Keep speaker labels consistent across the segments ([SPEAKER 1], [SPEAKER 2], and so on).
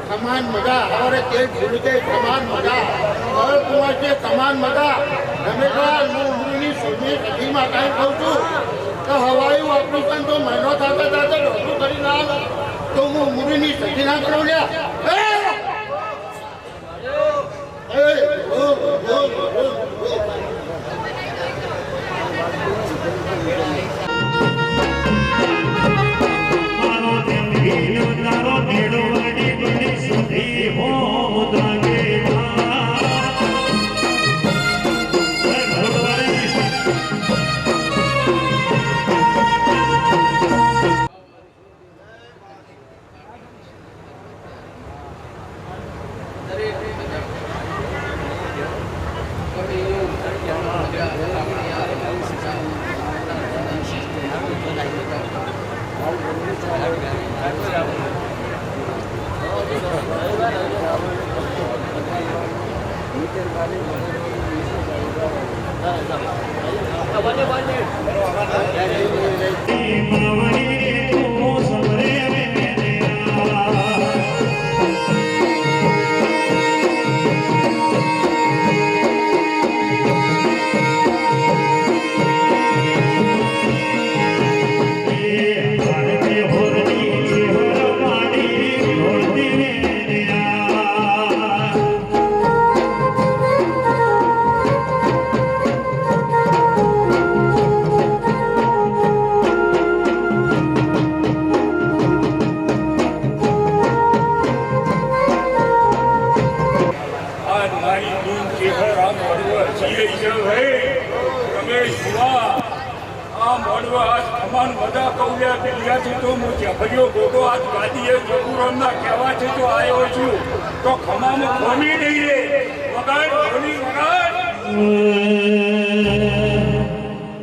[SPEAKER 1] कमान मजा और तेल झुलके कमान मजा और कुमार के कमान मजा हमेशा मुनी सुनी कभी माता कहूँ छू तो हवाई ऑपरेशन तो महीनों था डॉक्टर करी ना तो मुनी सची ना करो लिया तो खमा में खोमी नहीं रे वगाड़ खोली वगाड़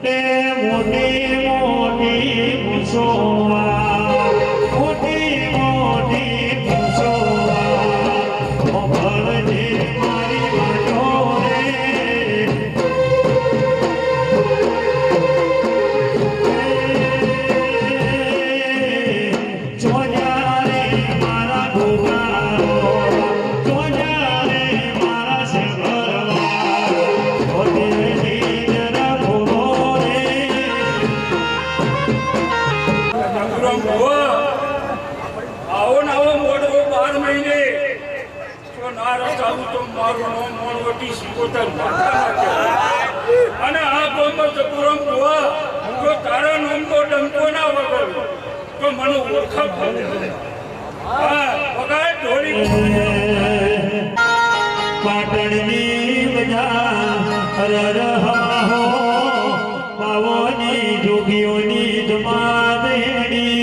[SPEAKER 1] ते मोटी मोटी मुसोवा मोटी मोटी मुसोवा
[SPEAKER 2] આવો ને આવો મોડો 12 મહિને તો નારાજ આવું તો મારું નામ મોણવટી સિકોતર માતા નાખે અને આ બોમ્બ ચતુરમ જોવા જો તારા નામનો ડંકો ના વગર તો મને ઓળખા પડે હા વગાડ ઢોળી
[SPEAKER 3] પાટણની બજા હર હો પાવોની જોગીઓની જમાદેડી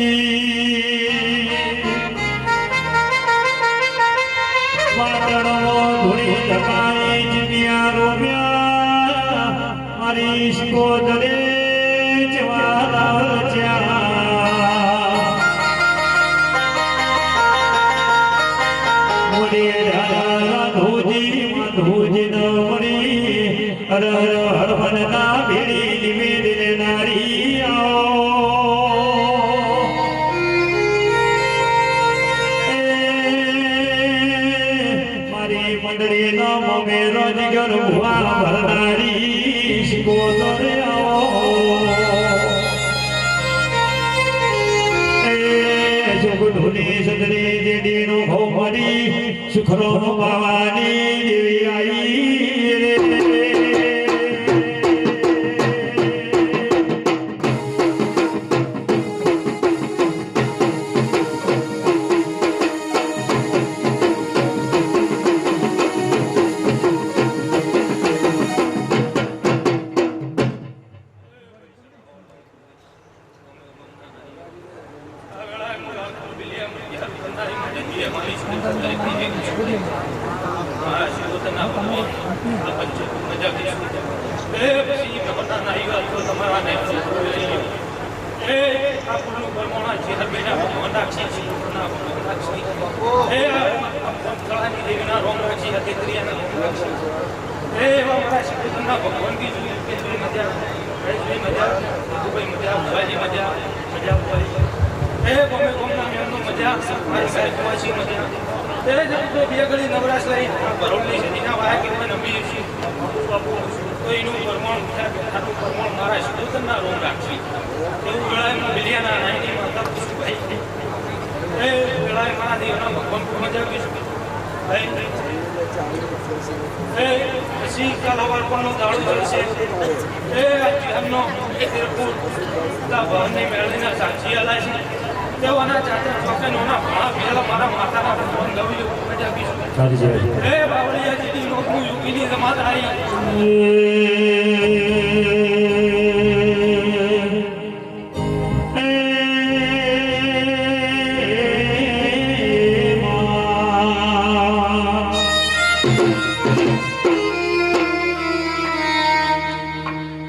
[SPEAKER 3] પાટણો ધૂળી ટકાઈ જગ્યા રોમ્યા મારી સ્કોદરે જવાલા ચા મોરે રાધા ધોજી ધોજી ન મળી હર હર હરમનના ભેડી નિવેદન નારી મારી મંડળી નો મોમે રોજગર ભુવા ભરનારી શિકોદર સુખધુની સદરી જેડીનો ભોમરી સુખરો પાવાની દેવી આઈ રે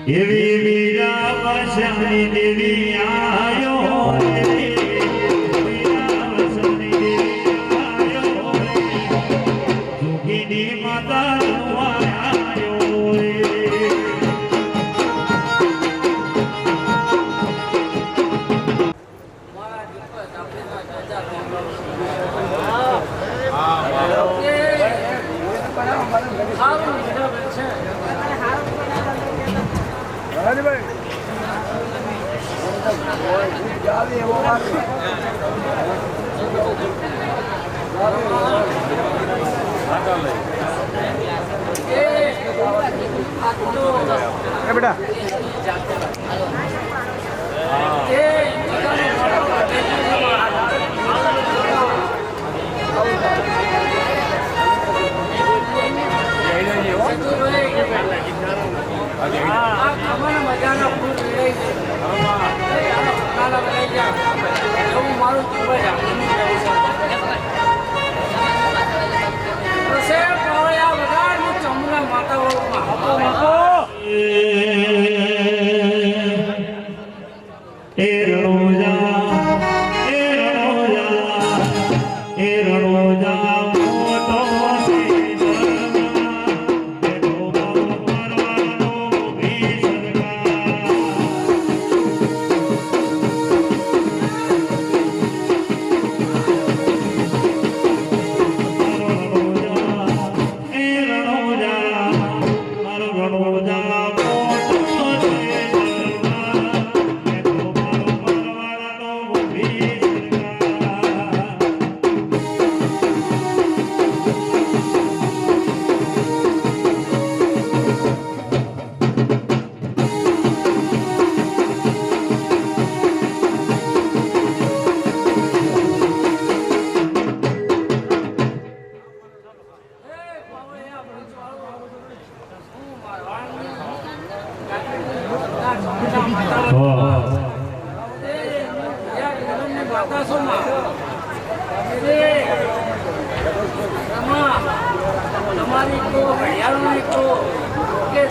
[SPEAKER 3] એવી મીરા વસની દેવી આયો જોગીની માતા
[SPEAKER 4] બેટા માતા
[SPEAKER 5] માં તમારી કો હરિયાળો કો કે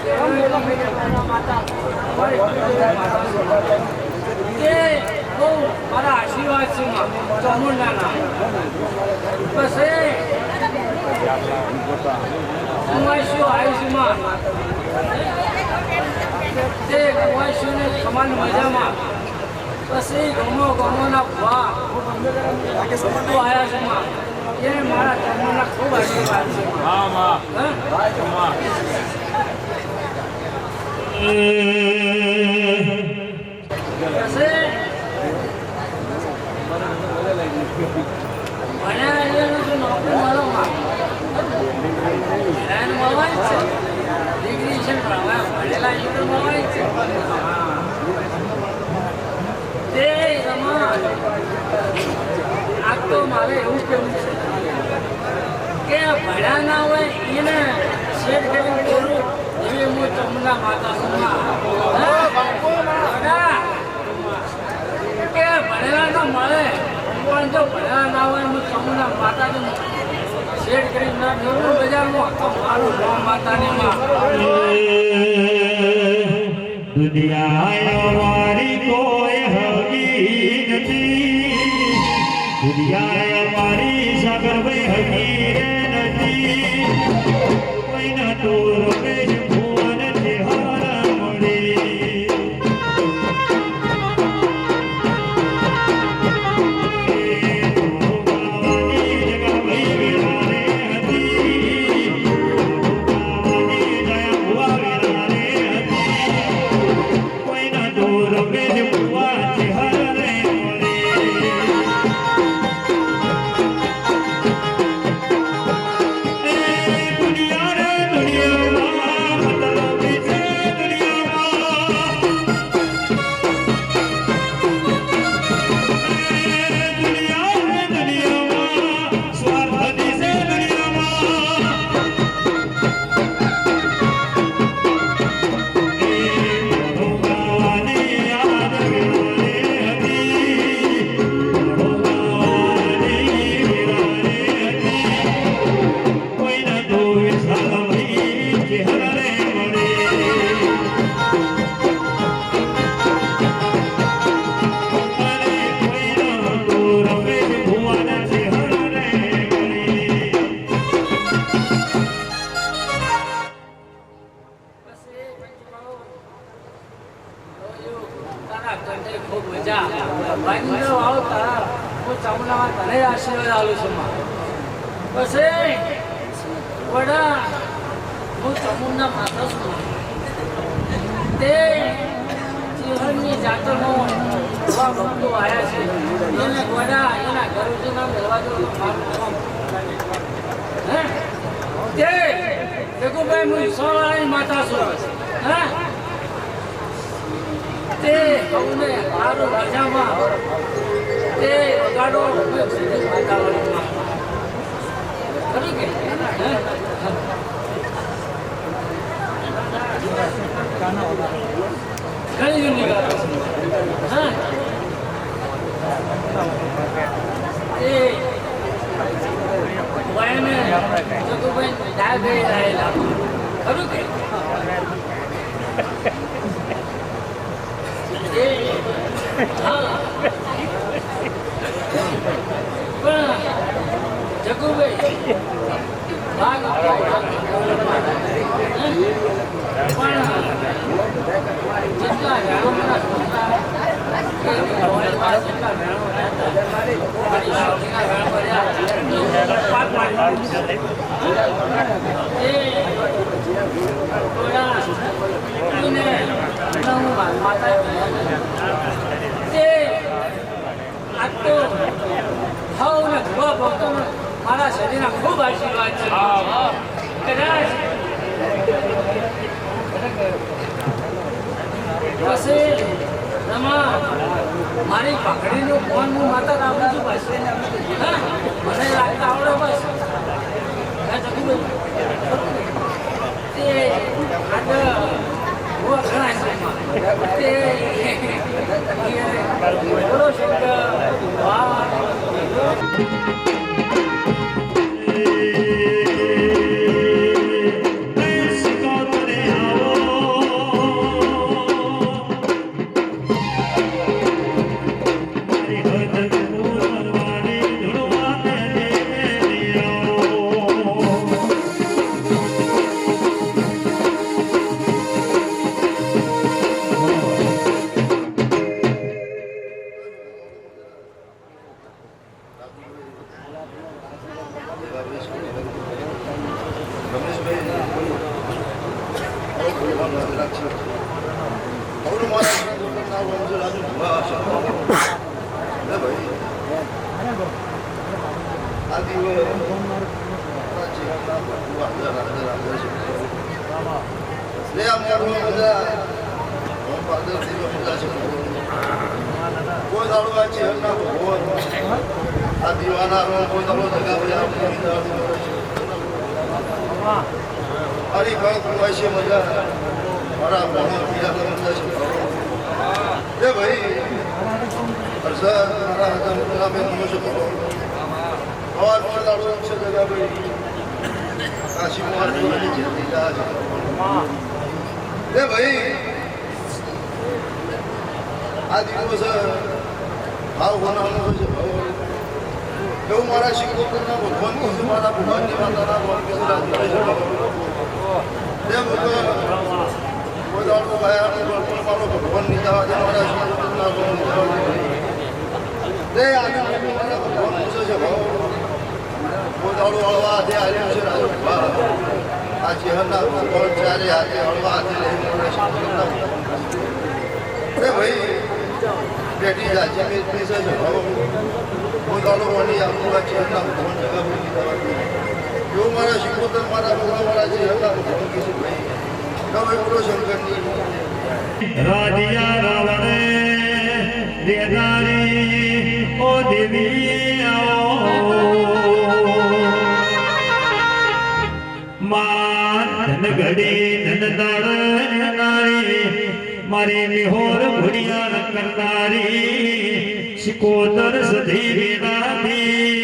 [SPEAKER 5] માતા કે બહુ મારા આશીર્વાદ છે માં ચામુંડાના બસ કુંવાસીઓ આયુષ્યમાં તે કુંવાસીઓને સમાન મજામાં પછી ગમોના ભવા આવ્યા છે માં એને મારા ચામુંડા ખૂબ આશીર્વાદ છે ભણ્યા નોકરી મળો માં ડિગ્રી છે ભણેલા યુટ્યુબ મળવાની છે તે રમા આ તો મારે એવું કેવું છે કે ભણ્યા ના હોય એને શેર કરીને બોલું એવી હું ચમના માતા કે ભણેલા ના મળે પણ જો ભણેલા ના હોય હું ચમના માતા શેર કરી ના જોયું બજારમાં તો મારું નામ માતાની માં
[SPEAKER 3] દુનિયા મારી કોઈ હકી નથી દુનિયા મારી સાગર ભાઈ હકી નથી કોઈના તો રમેશ ભુવન ચહેરા મળે
[SPEAKER 5] ખૂબ મજા ભાઈ આવો તારા હું ચામુંડામાં તને આશીર્વાદ આલું છું પછી વડા હું ચામુંડા માતા છું તે જીવનની જાતનો એવા ભક્તો આવ્યા છે એને વડા એના ગુરુજીના મેળવા જો મારું હે તે જગુભાઈ હું સોળાની માતા છું હે તે અમને મારું રાજામાં તે વગાડો વાતાવરણમાં ખરું કે ઘણી જૂની ગાતો હા એ વયને જગુભાઈ ડાય ગઈ રહેલા ખરું કે જગુભાઈ ભાગ જેટલા ગામના મારા શરીરના ખૂબ આશીર્વાદ છે કદાચ પછી રમા મારી પાઘડીનું ફોન હું માતા આપું છું બસ મને લાગતા આવડે બસ તે આગળ ઘણા છે તે બોલો શંકર વાહ
[SPEAKER 1] કોઈ દાડવા છે હરના ભગવાન આ દીવાના રો કોઈ દાડો જગા બજા હરી ભાઈ કોઈ છે મજા મારા મોહન પીડા મજા છે એ ભાઈ અરસા મારા હતા મુલા મે નમો છે और કોઈ દાડો છે જગા ભાઈ કાશી મોહન ની જલ્દી જા એ ભાઈ આ દિવસ ભાવ બનાવવાનો છે એવું મારા શિકોતરના ભગવાન કીધું મારા ભગવાનની માતાના ભગવાન કીધું રાજ્ય છે ભગવાન કોઈ દાડો ભાઈ મારો ભગવાન ની જવા દે મારા શિકોતરના ભગવાન દે આજે મારા ભગવાન પૂછે છે ભાવ કોઈ દાડો હળવા હાથે આવ્યું છે રાજભા આ ચહેરના ભગવાન ચારે હાથે હળવા હાથે લઈને મારા શિકોતરના ભાઈ બેટી જાજી મેં પૈસા છે કોઈ દાડો માની આપવા છે એટલા ભગવાન જગા બોલી એવું મારા શિકોતર મારા ભગવાન વાળા છે એટલા ભગવાન કીધું ભાઈ તમે બોલો શંકરની
[SPEAKER 3] રાધિયા રાવણે દેનારી ઓ દેવી માન ઘડી નંદાળ નારી મારી મિહોર ભુડિયા કરનારી શિકોતર સધી વિનાથી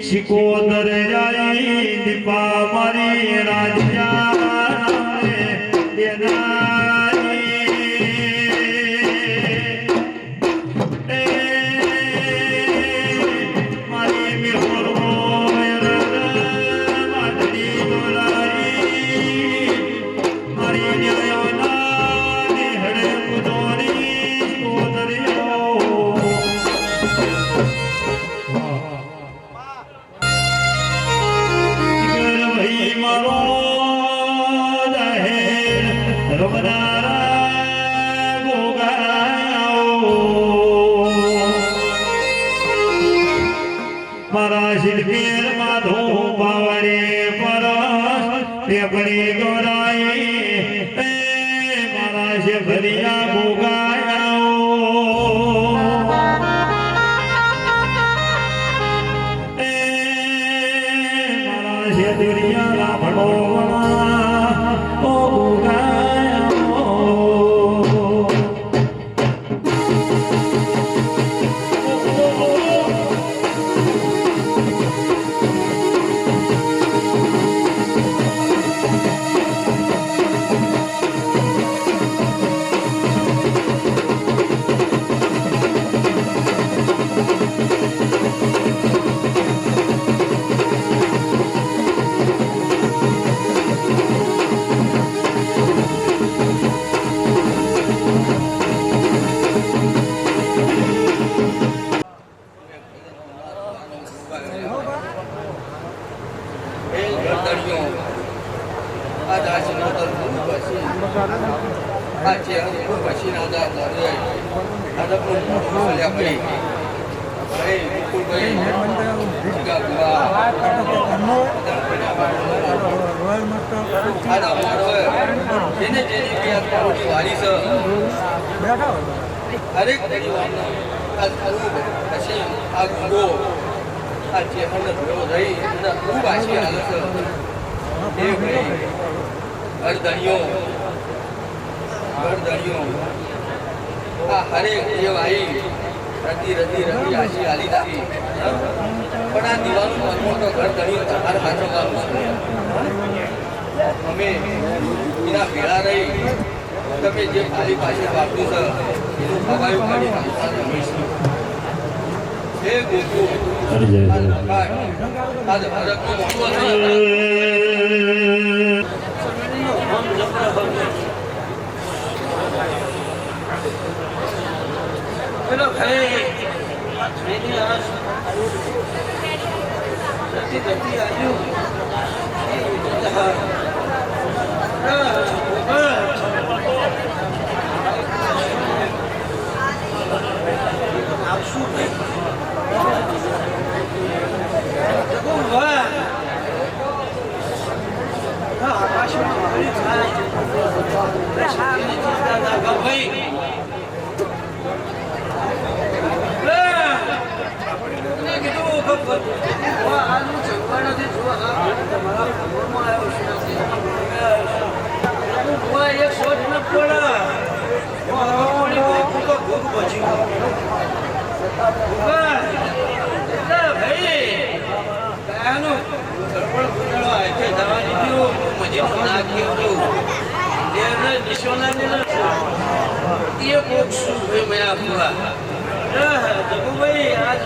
[SPEAKER 3] શિકોદર જાય દીપા મારી રાજ્યા મારા શિલ્પીર માધો પાવડે પરસ રેપડી ગોરાઈ મારા શેભરિયા ભોગાયા મારા શેદુરિયા લાભડો ઓ ભોગાયા
[SPEAKER 6] હરેક પરિવારનો આ ખૂબ પછી આ ગુગો આ ચેહરનો ધોળો રહી અને ખૂબ આશી હાલત એ ભાઈ ગરદણીઓ આ હરેક દેવ આવી રતી આશી હાલી હતી પણ આ દીવાનું મનમાં તો ગરદણીઓ તમારે સાચવવાનું છે અમે એના ભેળા રહી તમે જે ખાલી પાસે વાપર્યું છે એનું ખવાયું કાઢી નાખતા રમીશું હે ગોકુ આજ ભારતનું મોટું પેલો ભાઈ आज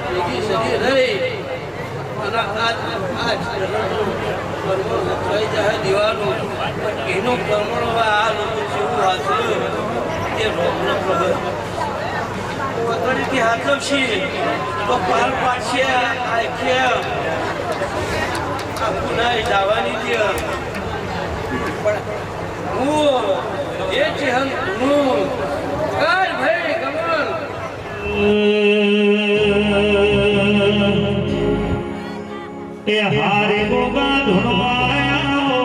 [SPEAKER 6] ભેગી સદી રહી અને આજ દીવાનું એનું પ્રમાણ આ લોકો જેવું વાંચ્યું તે રોગનો પ્રગતિથી હાથવશી તો પાલ પાડશે આખ્યા આ પુનાય જવાની પણ હું એ ચેહન હું કર ભાઈ કમલ
[SPEAKER 3] એ હારે ગોગા ધુણવાયો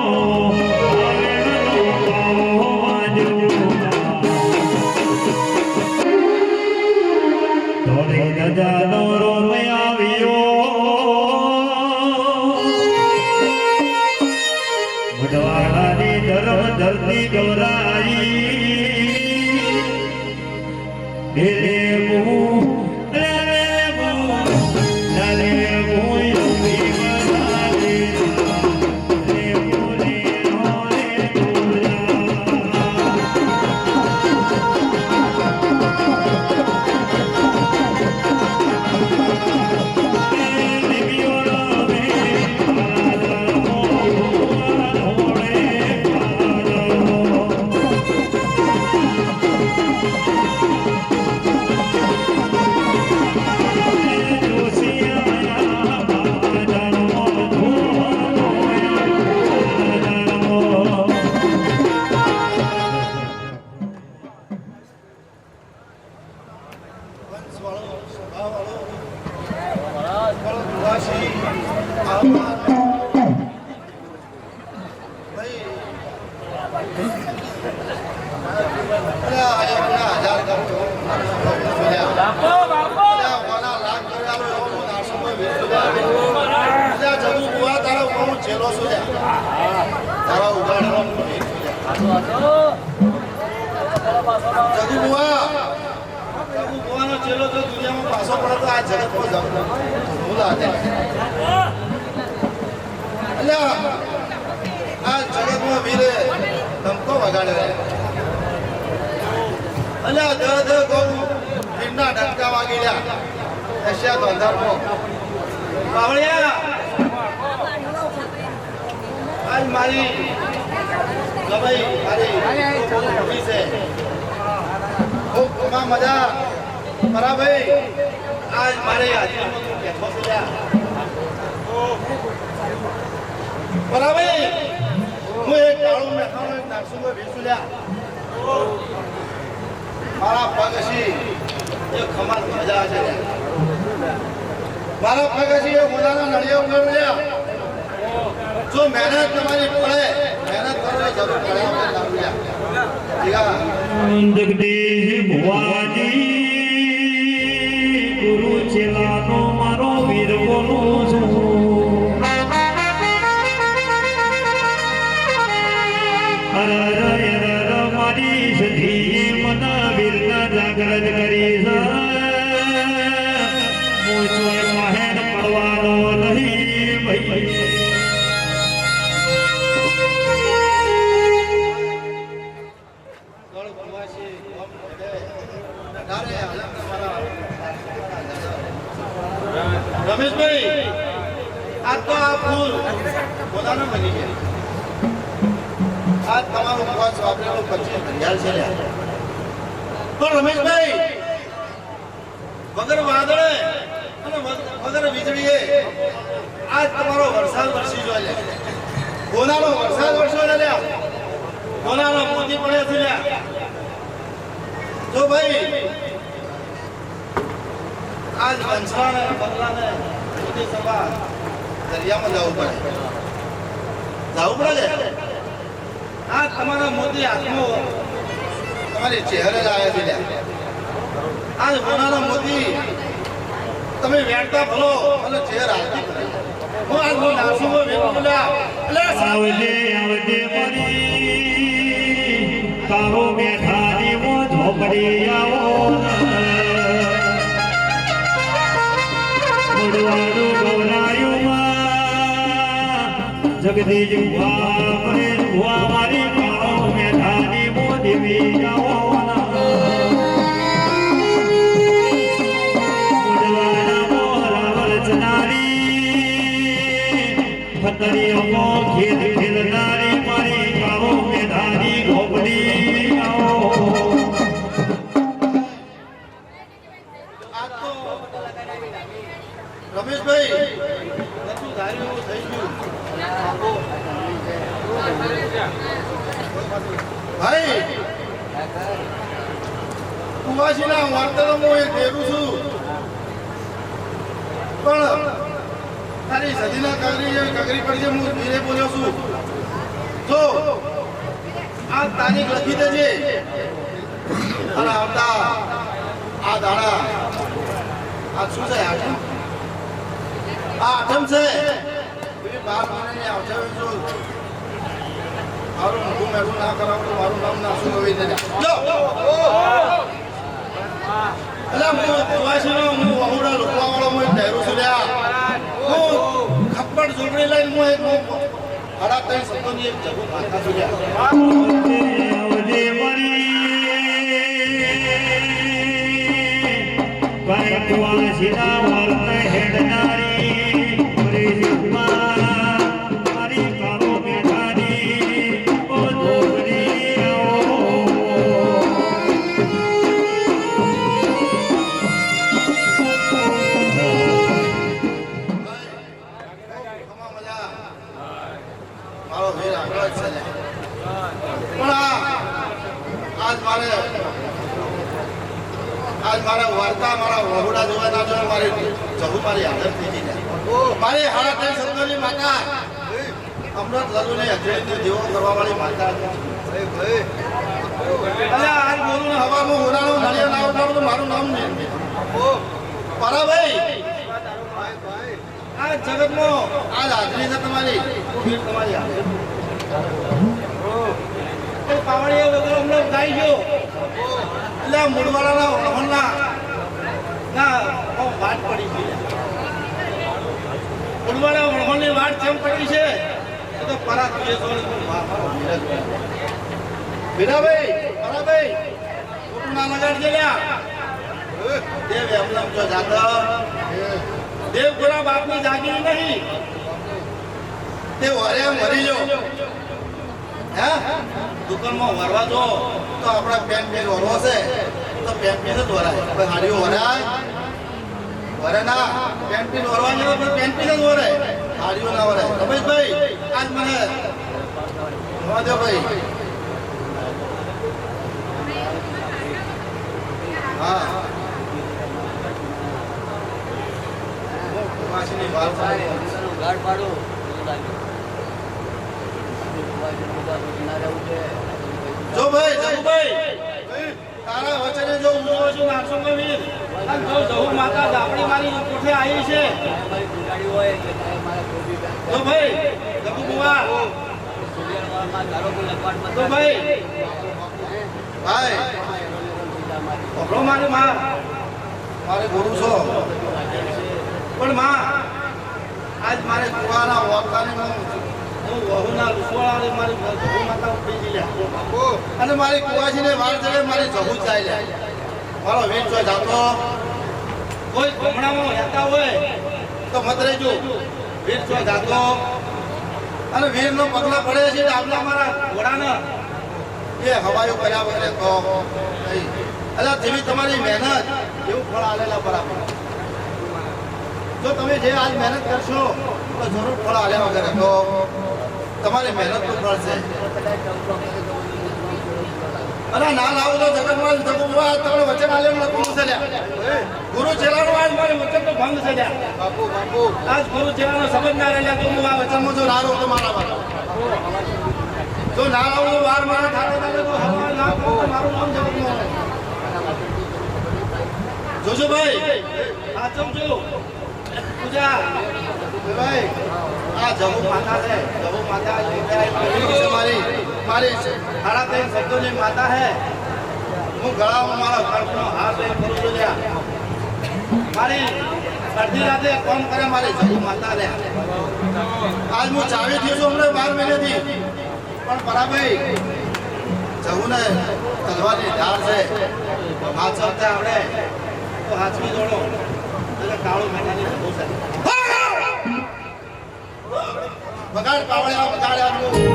[SPEAKER 3] થોડી નજાનો રોમ આવ્યો બુધવાડાની ધર્મ ધરતી ગવરાઈ
[SPEAKER 1] અલ્યા, એમના 1000 કરતો. અલ્યા, કોના લાખ કર્યા એવો હું નાસુમાં વેચું લ્યા. અલ્યા, જગુ બુઆ તારા હું છેલ્લો છું લ્યા. તારા ઉગાડવાનો હું વેચું લ્યા. જગુ બુઆનો ચેલો જો દુનિયામાં પાછો પડે તો આ જગતમાં જવું હું લાગે. અલ્યા, આ જગતમાં વીરે ધમકો વગાડે. અલ્યા, દ કહું વીરના ડંકા વાગી રહ્યા એશિયા ધોંધારમાં. બાવળિયા, આજ મારી ગવાઈ મારી છે ખૂબ ઘણા મજા મારા ભાઈ. આજ મારે હાજરીમાં તું બેઠો છે લ્યા. મારા ભાઈ, હું એક ડાળું મેઠાનો એક નાગસુમાં વેચું લ્યા. મારા પગ હશી એ ખમાર મજા છે લ્યા. મારા પગ હશી એ મોદાના નળિયા ઉગાડું લ્યા. જો મહેનત તમારી પડે, મહેનત કરો જરૂર પડે આપણે લાવું લ્યા.
[SPEAKER 3] જગદીશ ભુવાજી ગુરુ ચેલાનો મારો વીર બોલું છું. અરર મારી સધી મન વીરના જાગૃત કરી છે. હું ચોય મહેર પડવાનો નહીં ભાઈ.
[SPEAKER 1] રમેશભાઈ, આ તો આ ફૂલ પોતાનો બની ગયા. આ તમારું ઉપવાસ વાપરેલો 25 ઘડિયાળ છે લ્યા. પણ રમેશભાઈ, વગર વાદળે અને વગર વીજળીએ આજ તમારો વરસાદ વરસી જોઈએ. ગોનાનો વરસાદ વરસ્યો ને લ્યા. ગોનાનો મોતી પડ્યો છે લ્યા. જો ભાઈ, આજ બંસવાને બગલાને મોતી સભા દરિયામાં જવું પડે. જવું પડે છે. આ તમારા મોતી હાથમાં તમારી ચહેરે લાવ્યા છે લ્યા. આજ ગોનાનો મોતી તમે વેણતા ભલો અને ચહેર હાલતી ભલે. હું આજ હું નાસુમાં વેચું લ્યા.
[SPEAKER 3] આવજે આવજે મારી તારો બેઠાની મો ઝોપડી આવો. મોડવાનું ગવરાયુમાં જગદીશ ભુવા મારી કાળો બેઠાની મો દેવી આવો. મોડવાના મોહરાવર ચનારી ખતરીઓનો ખેલ ખેલનારી મારી કાળો બેઠાની ઝોપડી આવો.
[SPEAKER 1] રમેશભાઈ, નતું ધાર્યું એવું થઈ ગયું. ભાઈ, કુવાસીના વાર્તામાં હું એક ડેરું છું. પણ તારી સદીના કાગરી પર જે હું ધીરે બોલ્યો છું. જો આ તારીખ લખી દેજે અને આવતા આ દાડા આ શું છે? આઠમ. આ આઠમ છે. એવી 12 મહિનાની આવશે. જો મારું મોટું મેઠું ના કરાવું તો મારું નામ ના શું કહી દે. જો એટલે હું કુવાસીનો હું વહુડા લોકવાવાળો હું એક ડેરું છું લ્યા. હું ખપ્પડ જોડણી લઈને હું એક 3.5 શબ્દોની એક જગુ માથા છું લ્યા.
[SPEAKER 3] આવજે મારી કુવાસીના વર્ત હેડનારી મારી કાળો બેઠાની ઓ ઝોપડી આવો.
[SPEAKER 1] મારો વીર આગળ જ છે લ્યા. પણ આજ મારે વાર્તા મારા વહુડા જોવા ના જોવા મારી જહુ મારી હાજર થઈ ગઈ. મારી 3.5 શબ્દોની માતા અમૃત લડુને હજેરી જેવો કરવા વાળી માતા. અલ્યા આજ બોલું ને હવામાં હોનારો નળિયા ના ઉઠાવો તો મારું નામ નહીં પરાભાઈ આ જગતમાં આજ હાજરી છે તમારી ભીડ તમારી હાજરી પાવડીઓ વગર અમને ગાઈ ગયો એટલે મૂળવાળાના વહણના ના વાત પડી ગઈ મૂળવાળા વહણની વાત કેમ પડી છે તો પરા જોઈએ છો ભીરાભાઈ પરાભાઈ ખોટું ના લગાડજે લ્યા દેવ એમલમ જો જાતા દેવ ગુરા બાપની જાગીર નહીં તે વરે મરી જો હે દુકાનમાં વરવા જો તો આપણા પેન પેન વરવો છે તો પેન પેન જ વરાય કોઈ હાડીઓ વરાય વરે ના પેન પેન વરવા જાય તો પેન પેન જ વરાય હાડીઓ ના વરાય રમેશભાઈ આજ મને જોવા દો ભાઈ હા માસીની વાત
[SPEAKER 6] ગાડ પાડો
[SPEAKER 1] જો ભાઈ જગુભાઈ તારા વચને જો ઊંચો છું નાખશો કવીર અને જો જહુ માતા દાપડી મારી કોઠે આવી છે જો ભાઈ જગુ બુવા તો ભાઈ ભાઈ ઓબળો મારી માં મારે ગુરુ છો પણ માં આજ મારે કુવાના વાર્તાની હું વહુના રૂસવાળાને મારી જહુ માતા ઉઠી ગયા અને મારી કુવાજીને વાર ચડે મારી જહુ જ જાય મારો વીર જો જાતો કોઈ ગમણામાં રહેતા હોય તો મત રહેજો વીર જો જાતો અને વીરનો પગલા પડે છે આપલા મારા ઘોડાને એ હવાયો કર્યા વગર તો અલા જેવી તમારી મહેનત એવું ફળ આલેલા બરાબર જો તમે જે આજ મહેનત કરશો તો જરૂર ફળ આલ્યા વગર તો તમારી મહેનતનું ફળ છે અરે ના લાવો તો જગતમાં જગુવા તમને વચન આલેલું લખવું છે લ્યા ગુરુ ચેલાનો આજ મારે વચનનો ભંગ છે લ્યા બાપુ બાપુ આજ ગુરુ ચેલાનો સંબંધ ના રહેલા તો હું આ વચનમાં જો ના રહું તો મારા બાપુ જો ના રહું તો વાર મારા થાળે થાળે તો હવા ના કહું તો મારું નામ જગતમાં જોજો ભાઈ આ ચમચો પૂજા ભાઈ આ જહુ માતા છે જહુ માતા મારી મારી સાડા 3 શબ્દોની માતા હે હું ગળામાં મારા કલ્પનો હાથ લઈને કરું છું લ્યા મારી અડધી રાતે કોમ કરે મારી જહુ માતા લે આજ હું ચાવી થયો છું હમણાં 12 મહિનાથી પણ પરાભાઈ જહુને તલવારની ધાર છે હાથ ચડતા આવડે તો હાથમી દોડો એટલે કાળો મહિનાની જહુ છે બગાડ પાવળ્યા બગાડ્યા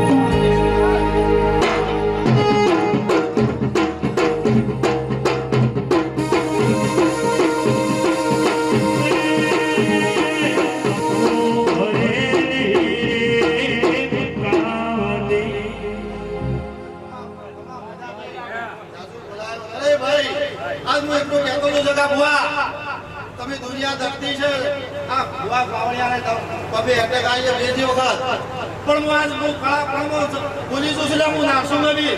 [SPEAKER 1] તમે દુનિયા ધરતી છે આ ભુવા પાવળિયાને પબે અટેક આવી બેજી વખત પણ હું આજ હું કળાપણમાં બોલી છું એટલે હું નાખશો નથી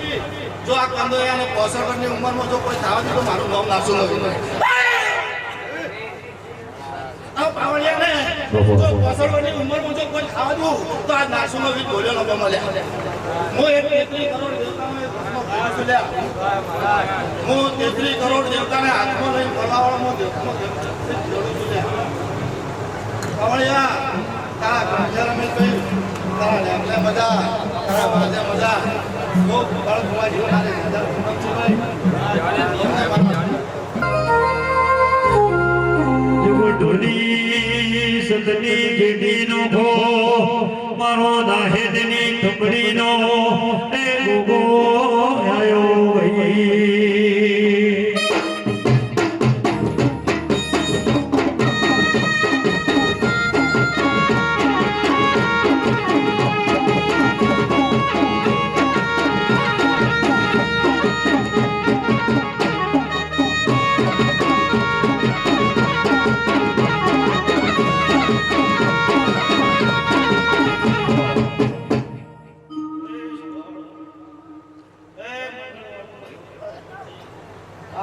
[SPEAKER 1] જો આ કંદોયાનો 65 વર્ષની ઉંમરમાં જો કોઈ થવા દે તો મારું નામ નાખશો નથી આ પાવળિયાને જો 65 વર્ષની ઉંમરમાં જો કોઈ ખાવા દઉં તો આ નાખશો નથી બોલ્યો નતો મળે હું એક 33 કરોડ દેવતાને હું 33 કરોડ દેવતાને હાથમાં લઈને ફરવાવાળામાં દેવતામાં પાવળિયા તારા ગાંજા રમેશભાઈ તારા લેમલે મજા તારા વાજે મજા બહુ બળ ભવા જેવો તારે ગાંજા રમેશભાઈ
[SPEAKER 3] જુગો ઢોલી સતની ગેડીનો ઘો મારો દાહેદની ટુકડીનો એ ગુગો આયો ભાઈ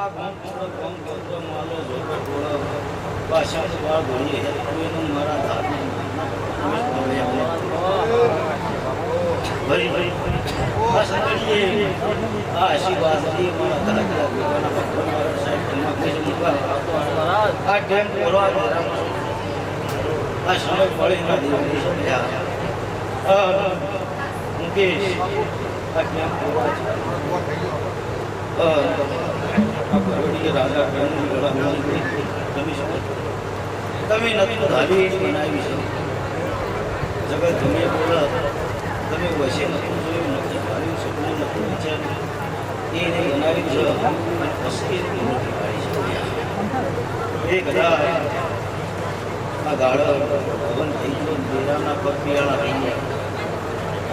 [SPEAKER 7] ગામ પૂરો ગામ ગોત્ર માલો જોગર ગોળો ભાષા વાળ ગોળી હે કોઈનો મારા હાથને ભાઈ ભાઈ આ સંગડીએ આ આશીર્વાદ થી મારા તરફ ભગવાનના ભગવાન સાહેબ તમામ કઈ મુકા આ ટાઈમ બોલવા આ સમય પડી ના દીધી મુકેશ આ ટાઈમ બોલવા રાજા તમે નથી ધારી બનાવી છે જગત તમે બોલો તમે વસે નથી જોયું નથી ધાર્યું સપનું નથી વિચાર્યું એને બનાવી છે અને પછી નથી પાડી છે એ કદાચ આ ગાળો ભવન થઈ ગયો ડેરાના પગ પીળાના થઈ ગયા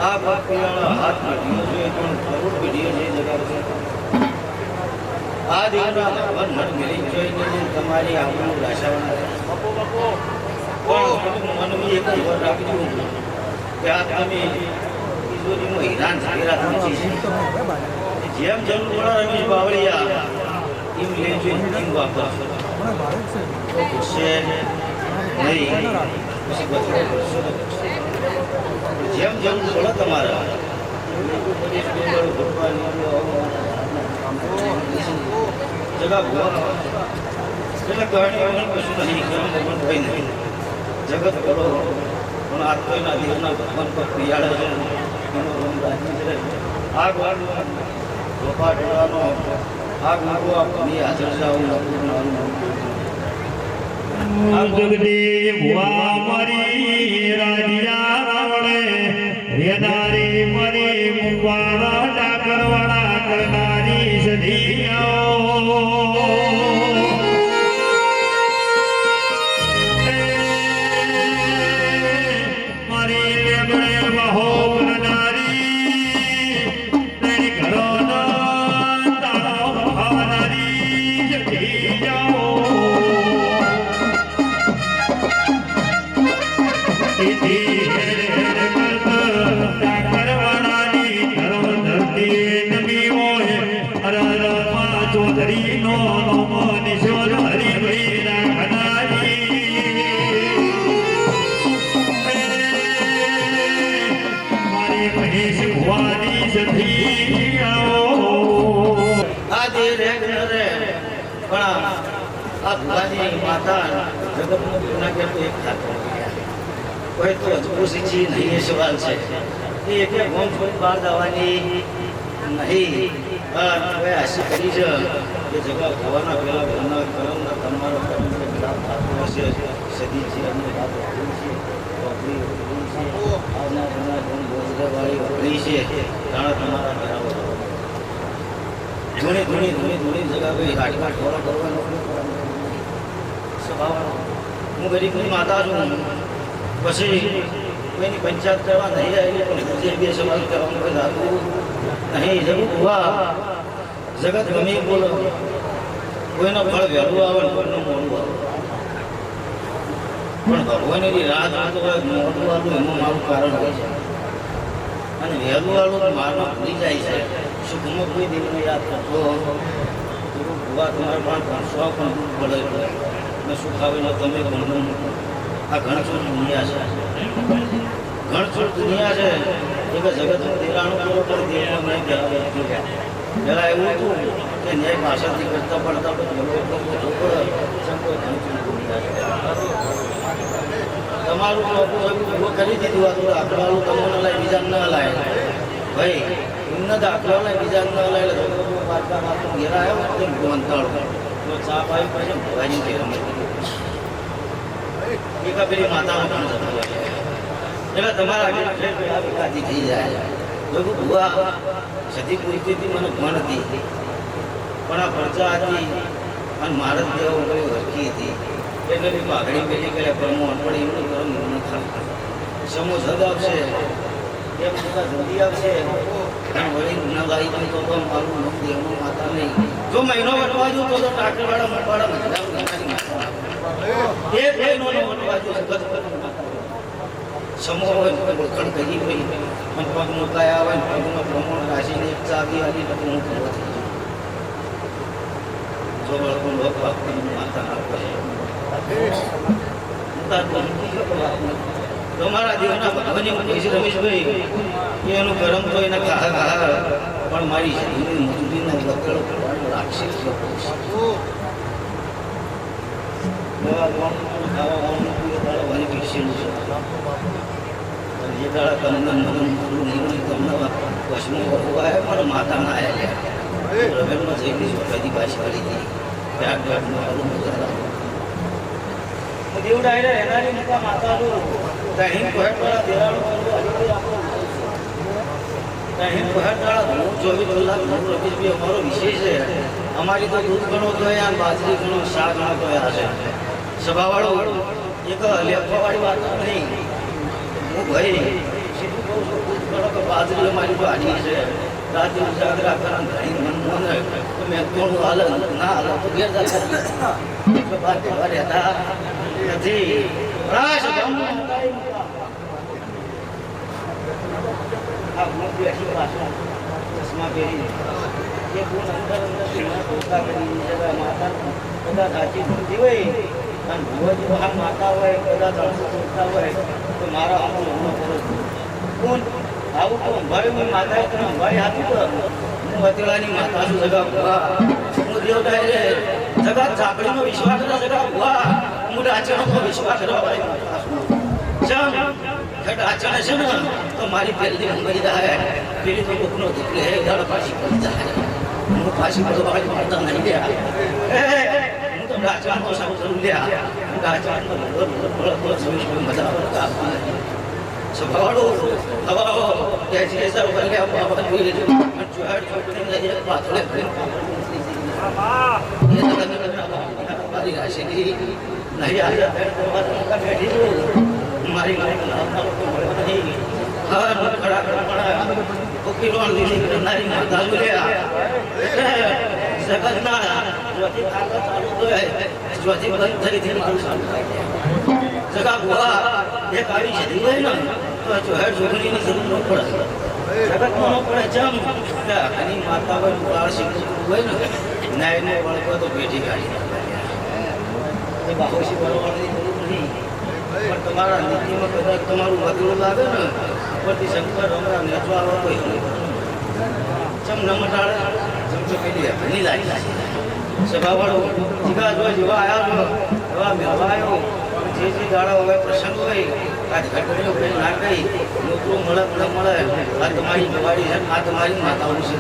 [SPEAKER 7] આ પગ પીળાના હાથમાં ઢીલો જોઈએ પણ કરોડ પેઢીઓ જે જગા છે આ દેવના ભગવાન મન મિલી જોઈને તમારી આપણું રાશાવાના પણ મનની એક ખબર રાખજો કે આ તમે તિજોરીમાં હીરાન ઝાકેરા પહોંચી છે જેમ જરૂર પડે રમેશ બાવળિયા એમ લેજો એમ વાપરશો તો ઘૂસશે નહીં પછી બધું ઘૂસશો તો ઘૂસશે જેમ જરૂર પડે તમારા જગા ભૂવા એટલે કહાણી કશું નહીં કર્મ ભગવાન કંઈ નહીં જગત કરો પણ આત્મના દેવના ભગવાન પર પ્રિયાળે છે એનો રંગ રાજી છે આગ વાળું રોપા ટોળાનો આગ માગો આપની હાજર
[SPEAKER 3] જગદી ભુવા મારી રાજા રાવણે રેદારી મારી મુવાળા ડાકરવાળા કરનારી સદીઓ મારી લેબડે બહો કરનારી તેની ઘરોનો તાળો ખાનારી સદીઓ ચૌધરી નો નિશોર હરી મારી મહેશ ભુવાની સધી
[SPEAKER 7] આ દે રે રે પણ આ ભુવાની માતા જગતનો ગુના કે તો એક થાતો કોઈ તો અજબુ શીખી નહીં એ સવાલ છે એ એટલે ગોમ છોડી બહાર જવાની નહીં હવે આશી કરી છે કે જગા ભવાના પેલા ઘરના કરમના તમારો ખરાબ થતો હશે સદી છે અને વાત વાળી છે વાપરી છે આજના ઘણા ઘણ રોજગારવાળી વાપરી છે જાણે તમારા કરાવો ધૂણી ધૂણી ધૂણી ધૂણી જગા ભાઈ હાટમાં ઠોરો કરવાનો સ્વભાવ હું ગરીબની માતા છું પછી કોઈની પંચાયત કરવા નહીં આવી પણ જે બે સવાલ કરવાનું કોઈ લાગવું નહીં જવું ભુવા જગત ગમે બોલો કોઈનો ફળ વહેલું આવે ને કોઈનું મોડું આવે પણ ભગવાનની રાહ જોતો હોય મોડું આવતું એમાં મારું કારણ હોય છે અને વહેલું વાળું મારમાં ભૂલી જાય છે સુખમાં કોઈ દેવને યાદ કરતો ભુવા તમારે પણ 500 પણ પડે ને સુખ આવીને તમે પણ આ ઘણચોર દુનિયા છે ઘણચોર દુનિયા છે એ કે જગતનું દેરાણું પૂરો કરી દેવાનો નહીં પહેલાં એવું હતું કે ન્યાય ભાષાથી કરતા પડતા તમારું ઉભો કરી દીધું હતું દાખલાનું તમને લાય બીજા ન લાય ભાઈ એમને દાખલા લાય બીજા ન લાય પાછા માથું ઘેરા આવ્યો તેમ વંતાળો તો ચા પાવી પછી ભવાજી ઘેરા એક પેલી માતાનો પણ જતો હોય એટલે તમારા વિકાસી થઈ જાય જો ભુવા સતી પૂરતી મને ભણ હતી પણ આ પ્રજા હતી અને મારા દેવો કઈ હરકી હતી એટલે બી પાઘડી પેલી કર્યા પરમો અનપડે એમનું કરમ એમનું ખાતા સમો સદ આવશે એ બધા જલ્દી આવશે અને વળી ન ગાઈ ગઈ તો મારું નામ દેવનો માતા નહીં જો મહિનો વટવા જો તો ટાકરવાળા મટવાળા મજા એક મહિનો વટવા જો જગત સમૂહ હોય ઓળખણ કરી હોય અને પગ મુકાયા હોય પગમાં પ્રમોણ રાશીને એક ચાવી આવી તો હું કરવા થઈ જો બાળકો લોક આપવાનું માતા આપે તમારા દેવના ભગવાનની પૈસે રમેશભાઈ એનું ગરમ તો એને ખા પણ મારી શરીરની મજૂરીનો વકરો લાગશે ખાવાની પીસેલું છે જે દાડા તમને નહીં તમને કશનું હોય પણ માતાના આવ્યા રમેશમાં જઈને ચોટાથી પાછી વાળી હતી ત્યાં દેવડા એનાની મોટા માતા અહીં પહાડવાળા દેરાળો અહીં પહાડવાળા હું 24 કલાક હું રમેશભાઈ અમારો વિશેષ છે અમારી તો દૂધ ઘણો ધોયા બાજરી ઘણો શાક ઘણો ધોયા છે સભાવાળો એક લેખવાવાળી વાત નહીં હું ભાઈ સીધું કહું છું દૂધ ઘણો કે બાજરી અમારી તો આની છે રાતે ઉજાગરા કરા ઘણી મન તો મેં થોડું હાલ ના હાલ તો ઘેર જતા બાર તહેવાર હતા નથી ચશ્મા પહેરી એ ગુણ અંદર ધોકા કરી માતા કદાચ સાચી ગુણતી હોય અને ભુવાજી મહાન માતા હોય કદાચ અણસા હોય તો મારા અમુક ગુણ આવું તો અંભાળી મેં માતાએ તમે અંભાળી આપી તો હું વતેલાની માતા છું જગા ભુવા હું દેવતા જગા ચાકડીનો વિશ્વાસ ના જગા ભુવા હું આચરણનો વિશ્વાસ કરવા આચરણ છે ને તો મારી પેલી મરી જાય પેલી તો કોકનો દીકરી હે ગાળ પાછી પડી જાય હું પાછી બધો વાળી માતા નહીં લ્યા હું તો આચરણનો સાવ જરૂર લ્યા હું આચરણનો મજા આપવા સભાવાળો હવાઓ જૈસી એસા ઉપર લ્યા બાબા જોઈ લેજો ચોહાડ છોકરીને એક પાથળે મારી રાશિ નહીં આવ્યા બેઠી મારી નારી માતા જ્યોતિ બંધ થઈ હતી મારું જગા ભુવા એક આવી જતી હોય ને તો ચોહેર છોકરીની જરૂર ન પડે જગતમાં ન પડે જમ આની માતા હોય બાળ શીખવું હોય ને ન્યાયને વળકો તો પેટી કાઢી બાહોશી બરોબરની જરૂર નહીં પણ તમારા નીતિમાં કદાચ તમારું વધુ લાગે ને ઉપરથી શંકર હમણાં નેચવા આવો કોઈ ચમ ન મટાડે ચમચો પેલી ઘણી લાગી સભાવાળો જીગા જો જેવા આવ્યા એવા મેળવા આવ્યો જે દાડા હોય પ્રસંગ હોય આ ઘટણીઓ કંઈ ના કહી નોકરું મળે આ તમારી જવાડી છે આ તમારી માતાઓ છે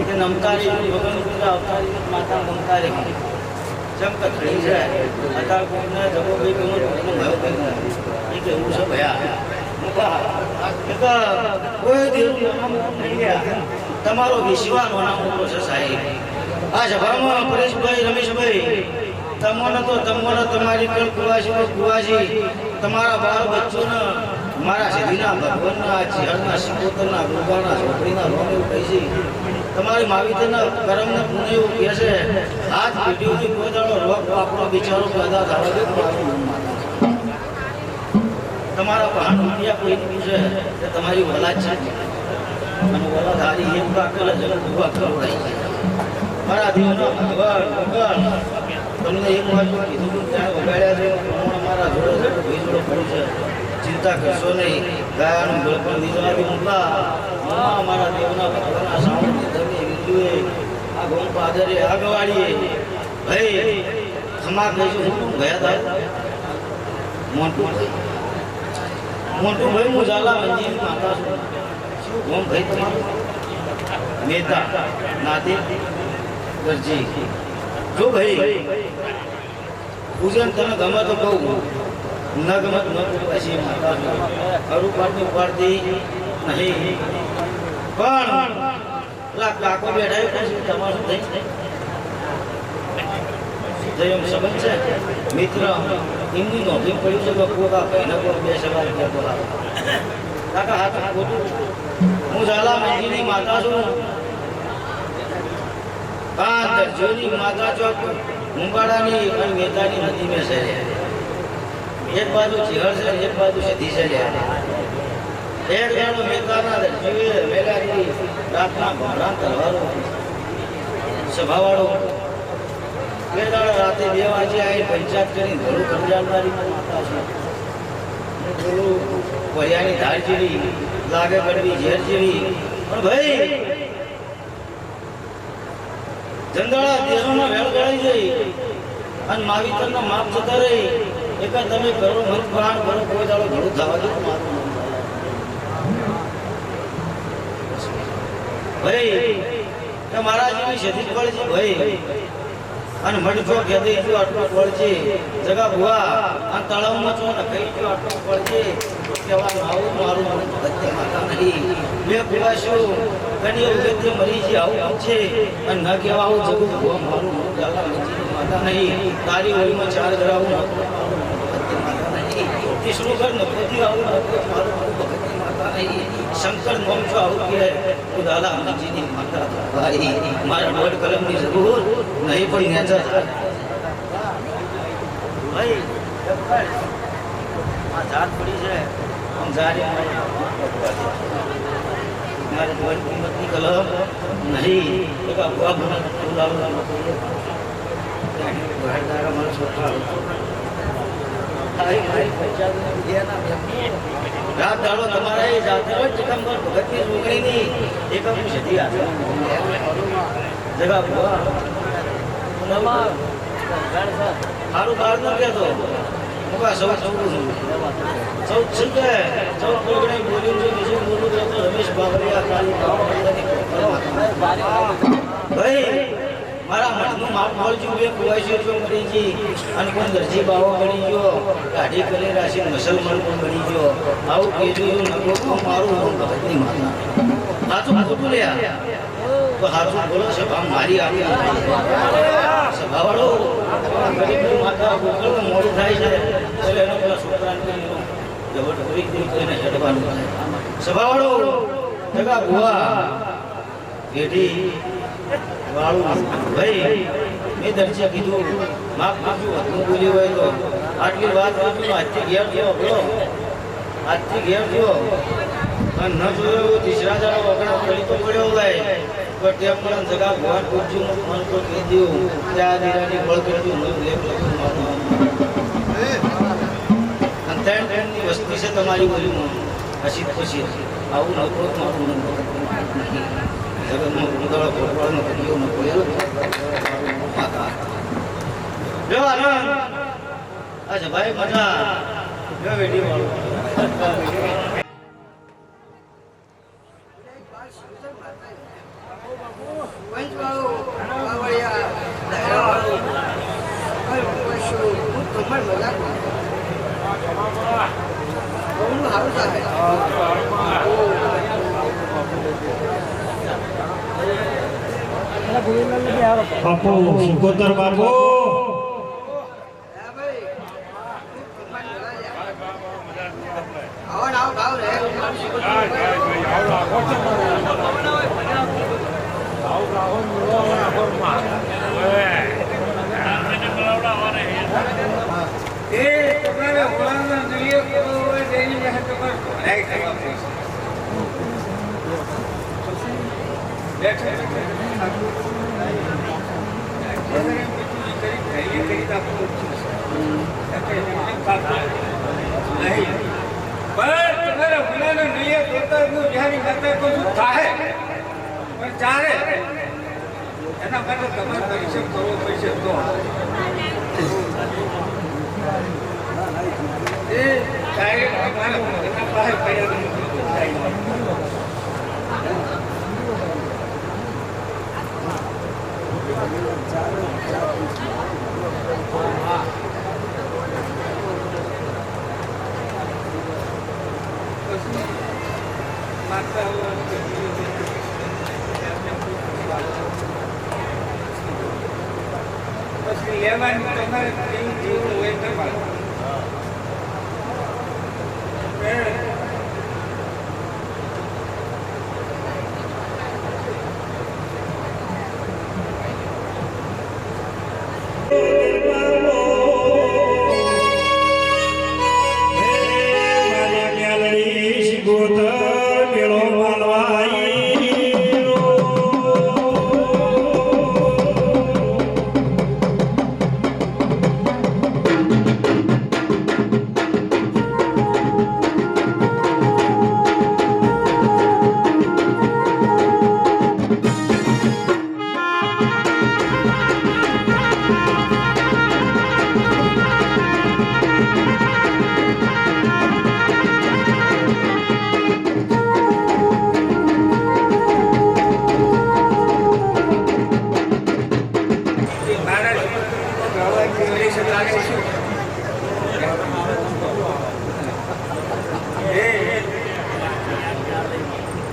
[SPEAKER 7] કે નમતારી વગર અવતારી માતા નમતારી જેમ કથળી છે અત્યારે કોઈને જગો ભાઈ કે એ કેવું છે ભયા કોઈ દેવું તમારો વિશ્વાસ નામ મોટો છે સાહેબ આ સભામાં પરેશભાઈ રમેશભાઈ તમને તમારી કુવાસી તમારા બાળ બચ્ચોને મારા સીધીના ભગવાનના ચિહરના શિકોતરના ગુરબાના છોકરીના લોન એવું કહી છે તમારી માવિતરના કરમને પુણ્ય એવું કહે છે હાથ પેઢીઓથી કોઈ દાડો રોગ આપણો બિચારો પેદા થવા દે તમારા બહાર રૂપિયા કોઈ પૂછે કે તમારી વલાદ છે અને વલાદ હારી એક કાકલ જગત ઉભા કરવડાઈ મારા દેવના ભગવાન તમને એક વાર કીધું ત્યાં વગાડ્યા છે મારા જોડે ભાઈ જોડે પડ્યું છે ચિંતા કરશો નહીં ગાયાનું ગળપણ નીચવાથી મૂકા મારા દેવના ભગવાનના સાવણની ધર્મે વિંદુએ આ ગોમ પાદરે આગવાડીએ ભાઈ ખમા કહીશું હું ગયા હતા મોટું ભાઈ હું ઝાલા મંજીની માતા છું શું ગોમ ભાઈ તમારું મહેતા નાતે દરજી જો ભાઈ પૂજન તને ગમે તો કહું ન ગમત ન પછી માતા ખરું પાડતી ઉપાડતી નહીં પણ પેલા કાકો બેઠા પછી તમારું થઈ એમ સંબંધ છે મિત્ર એમની નોંધી પડ્યું છે કે કોકા ભાઈને કોઈ બે સવાલ કહેતો કાકા હાથ ખોટું હું ઝાલા મંજીની માતા છું દરજીઓની માતા ચોક મુંબાડાની અને મેતાની નદી મેં છે એક બાજુ ચિહર છે એક બાજુ સીધી છે એક ગાડો મેતાના દરજીઓએ વેલાથી રાતના ભમરા તલવારો સભાવાળો બે દાડા રાતે 2 વાગે આવી પંચાયત કરીને ઘરું કરજાલવારી માતા છે અને પેલું ભરિયાની ધાર જેવી લાગે ગળવી ઝેર જેવી પણ ભાઈ જંદાળા દેશોનો વેળ ગળાઈ જઈ અને માવિતરના માપ જતા રહી એક તમે કરો મત પ્રાણ કરો કોઈ દાડો ઘણું થવા દો મારું ભાઈ તમારા જેવી શધી ફળ છે ભાઈ અને મડજો કહેતી જો આટલો ફળ છે જગા ભુવા આ તળાવમાં જો ને કઈ જો આટલો ફળ છે તો કહેવાનું આવું મારું ભક્તિ માતા નહીં બે ભુવા શું કની ઉગતે મરી છે આવું છે અને ન કહેવા આવું જગુ ભુવા મારું ગાલા નથી માતા નહીં તારી ઓળીમાં 4 ધરાવું ભક્તિ માતા નહીં તીસરું ઘર નપોતી આવું મારું ભક્તિ માતા નહીં શંકર નોમ છો આવું કે તું દાદા અમજીની માતા ભાઈ મારા દોઢ કલમની જરૂર નહીં પણ નેચર ભાઈ આ જાત પડી છે આમ જારી મારે દોઢ કિંમતની કલમ નહીં એક અફવા બોલાવવા નથી બહારદારા મારા છોકરા મારી પંચાયતને વિદ્યાના રાત દાડો તમારા એ જાતે જ ચકંબર ભગતની છોકરીની એકમ સદી આવે જગા ભુવા સારું બહાર ન કહેતો મુકા સૌ છે સૌ કોગણે બોલ્યું છે બીજું બોલું છે તો રમેશ બાબરિયા કાલી ભાઈ મારા મઠનું માપ મળજો બે કુવાસી રૂપિયા મળી ગઈ અને કોઈ દરજી બાવો બની ગયો ગાડી કરી રાશી મુસલમાન પણ બની ગયો આવું કીધું નગો મારું ભગતની માતા સાચું ખોટું લ્યા તો સાચું બોલો છે આમ મારી આવી સભાવાળો ગરીબની માતા ગોકળમાં મોડું થાય છે એટલે એનો પેલા છોકરાને કરી જબટ કરી એને ચડવાનું થાય સભાવાળો જગા ભુવા પેઢી વાળું ભાઈ મેં દરજે કીધું માફ કરજો હું બોલ્યો હોય તો આટલી વાત વાંચું આજથી ઘેર થયો બોલો આજથી ઘેર થયો અને ન જોયો તીસરા દાડો વગડા પડી તો પડ્યો હોય તો ટેપ પણ જગા ભગવાન પૂછ્યું મન તો કહી દઉં ત્યાં દીરાની બળ કરજો હું લેખ લખું મારું અને ત્રણ વસ્તી છે તમારી બોલીમાં હસી ખુશી આવું નકરો મારું મન જગતમાં ઉદાળો ભોળવાનો કર્યો ન કોયો માતા જો આનંદ આજે ભાઈ મજા જો વેડી વાળો
[SPEAKER 3] બાપુ સિકોતર બાપુ
[SPEAKER 2] એના માટે તમારે પરિશ્રમ કરવો પડશે તો એ એના પાસે પછી લેવાની તમારે જેવું હોય કરવાનું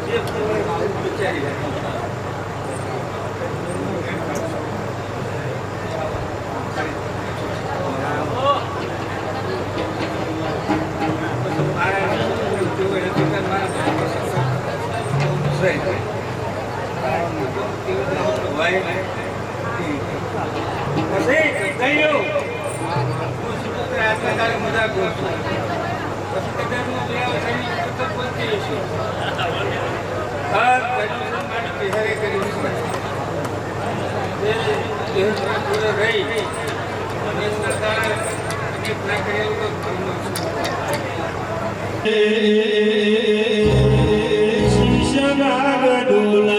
[SPEAKER 6] એ વિચારી રહ્યા
[SPEAKER 3] શીશનાગ ડોલે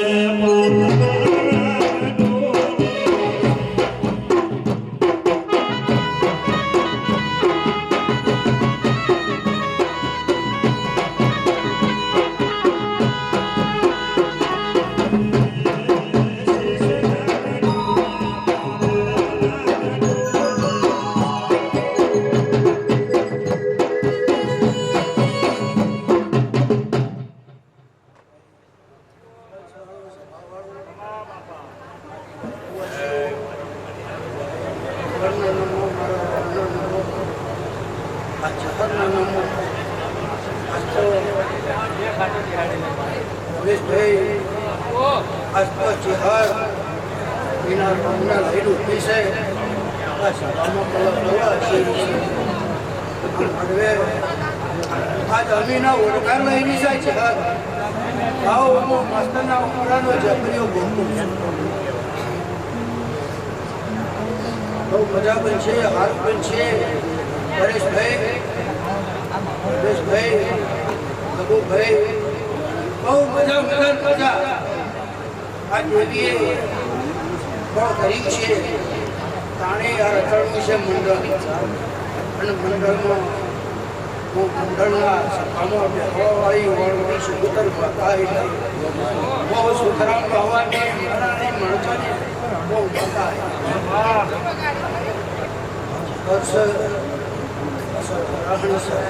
[SPEAKER 1] आज अमीना ओळखार नाही दिसायचे भाऊ मस्ताना उमरानो जबरियो बोलतो तो मजा पण છે હાથ પણ છે પરેશભાઈ લઘુભાઈ બહુ મજા આ દેવીએ બહુ કરી છે તાણે આ રચણ વિશે મંડળ અને મંડળમાં હું મંડળના સભામાં બેહવાવાળી વળવી સુગતર બતાવી બહુ સુખરામ ભવાની મનાની મળવાની બહુ બતાવી હર્ષ રાહણ સર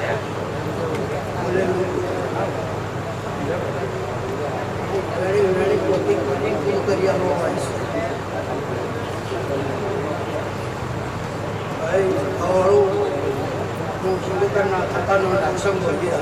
[SPEAKER 1] વેણી વેણી પોતી પૂરી કરી આવવા છે ભાઈ હવાળું હું સુગતરના થતાનો ડાક્ષમ બોલી